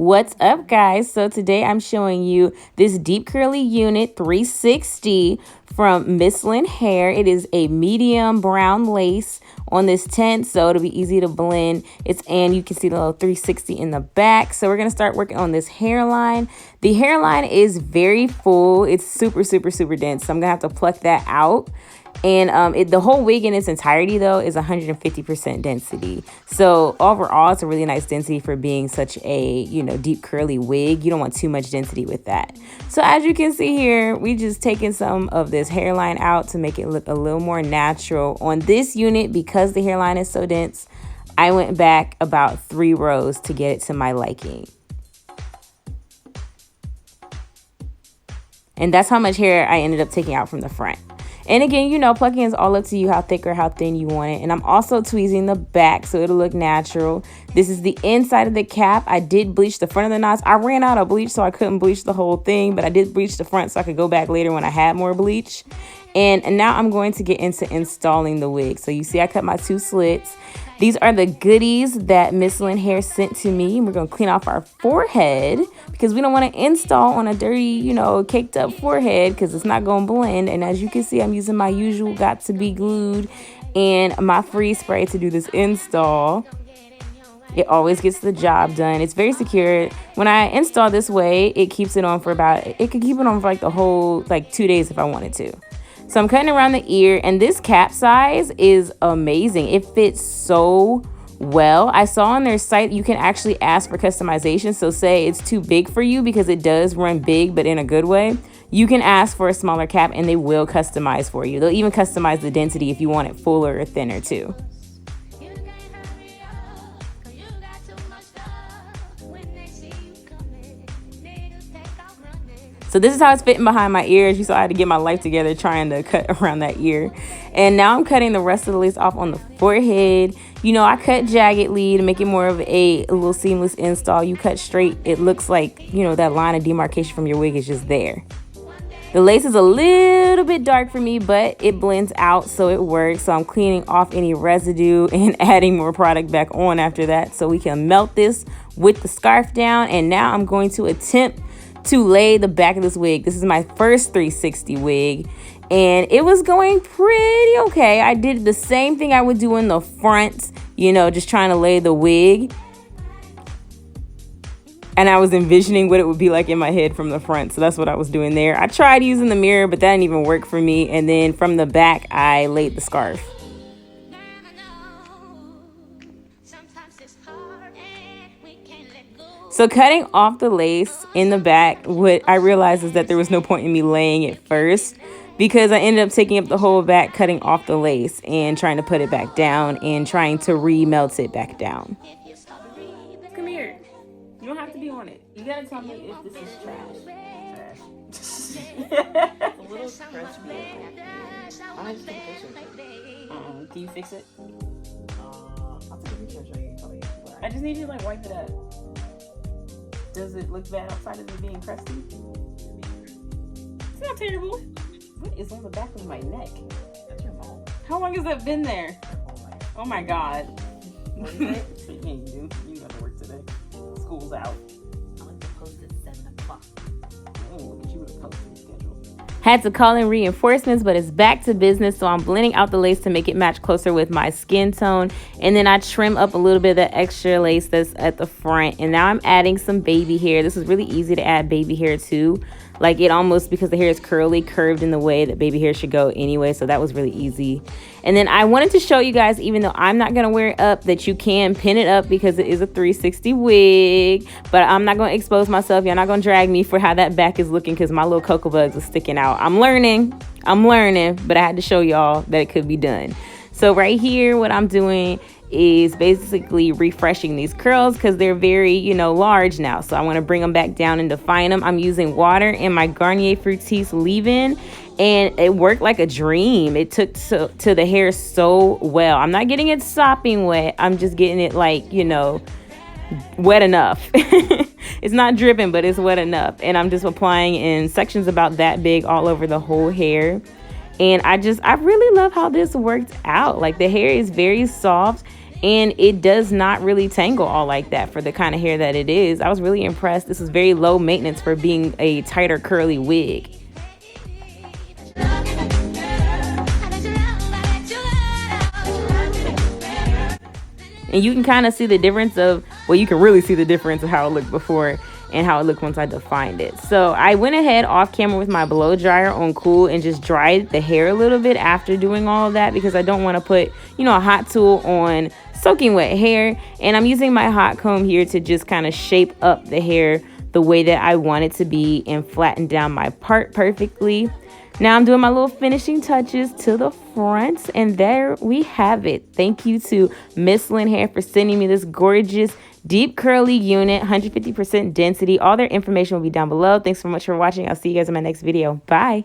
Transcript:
What's up, guys? So today I'm showing you this deep curly unit 360 from Mslynn HAIR. It is a medium brown lace on this tent, so it'll be easy to blend. And you can see the little 360 in the back. So we're gonna start working on this hairline. The hairline is very full. It's super dense, so I'm gonna have to pluck that out. And the whole wig in its entirety, though, is 150% density. So overall, it's a really nice density for being such a, deep curly wig. You don't want too much density with that. So as you can see here, we just taken some of this hairline out to make it look a little more natural. On this unit, because the hairline is so dense, I went back about 3 rows to get it to my liking. And that's how much hair I ended up taking out from the front. And again, plucking is all up to you how thick or how thin you want it. And I'm also tweezing the back so it'll look natural. This is the inside of the cap. I did bleach the front of the knots. I ran out of bleach, so I couldn't bleach the whole thing, but I did bleach the front so I could go back later when I had more bleach. And now I'm going to get into installing the wig. So you see I cut my 2 slits. These are the goodies that Mslynn HAIR sent to me. We're going to clean off our forehead because we don't want to install on a dirty, caked up forehead because it's not going to blend. And as you can see, I'm using my usual got to be glued and my freeze spray to do this install. It always gets the job done. It's very secure. When I install this way, it keeps it on for it could keep it on for like the whole 2 days if I wanted to. So I'm cutting around the ear, and this cap size is amazing. It fits so well. I saw on their site you can actually ask for customization. So say it's too big for you, because it does run big, but in a good way. You can ask for a smaller cap and they will customize for you. They'll even customize the density if you want it fuller or thinner too. So this is how it's fitting behind my ears. You saw I had to get my life together trying to cut around that ear. And now I'm cutting the rest of the lace off on the forehead. I cut jaggedly to make it more of a little seamless install. You cut straight, it looks like, that line of demarcation from your wig is just there. The lace is a little bit dark for me, but it blends out, so it works. So I'm cleaning off any residue and adding more product back on after that so we can melt this with the scarf down. And now I'm going to attempt to lay the back of this wig. This is my first 360 wig, and it was going pretty okay. I did the same thing I would do in the front, just trying to lay the wig. And I was envisioning what it would be like in my head from the front. So that's what I was doing there. I tried using the mirror, but that didn't even work for me. And then from the back, I laid the scarf. So cutting off the lace in the back, what I realized is that there was no point in me laying it first, because I ended up taking up the whole back, cutting off the lace and trying to put it back down and trying to remelt it back down. Come here. You don't have to be on it. You gotta tell me if this is trash. It's a little crusty. I just think this should. Can you fix it? I'll take a picture and show you. I just need you to wipe it up. Does it look bad outside of it being crusty? It's not terrible. What is on the back of my neck? That's your mom. How long has that been there? Oh my god. What is it? What can you do? You got to work today. School's out. I like to post at 7 o'clock. Oh, look at you with a posting schedule. Had to call in reinforcements, but it's back to business. So I'm blending out the lace to make it match closer with my skin tone. And then I trim up a little bit of the extra lace that's at the front. And now I'm adding some baby hair. This is really easy to add baby hair too. Like it almost, because the hair is curved in the way that baby hair should go anyway. So that was really easy. And then I wanted to show you guys, even though I'm not going to wear it up, that you can pin it up because it is a 360 wig. But I'm not going to expose myself. You're not going to drag me for how that back is looking because my little cocoa bugs are sticking out. I'm learning, but I had to show y'all that it could be done. So right here, what I'm doing is basically refreshing these curls because they're very, large now. So I want to bring them back down and define them. I'm using water and my Garnier Fructis leave-in, and it worked like a dream. It took to the hair so well. I'm not getting it sopping wet. I'm just getting it wet enough. It's not dripping, but it's wet enough. And I'm just applying in sections about that big all over the whole hair. And I really love how this worked out. Like the hair is very soft. and it does not really tangle all like that for the kind of hair that it is. I was really impressed. This is very low maintenance for being a tighter curly wig. And you can kind of see the difference of, well, you can really see the difference of how it looked before and how it looked once I defined it. So I went ahead off camera with my blow dryer on cool and just dried the hair a little bit after doing all of that, because I don't want to put, you know, a hot tool on soaking wet hair. And I'm using my hot comb here to just kind of shape up the hair the way that I want it to be and flatten down my part perfectly. Now I'm doing my little finishing touches to the front, and there we have it. Thank you to Mslynn HAIR for sending me this gorgeous deep curly unit, 150% density. All their information will be down below. Thanks so much for watching. I'll see you guys in my next video. Bye.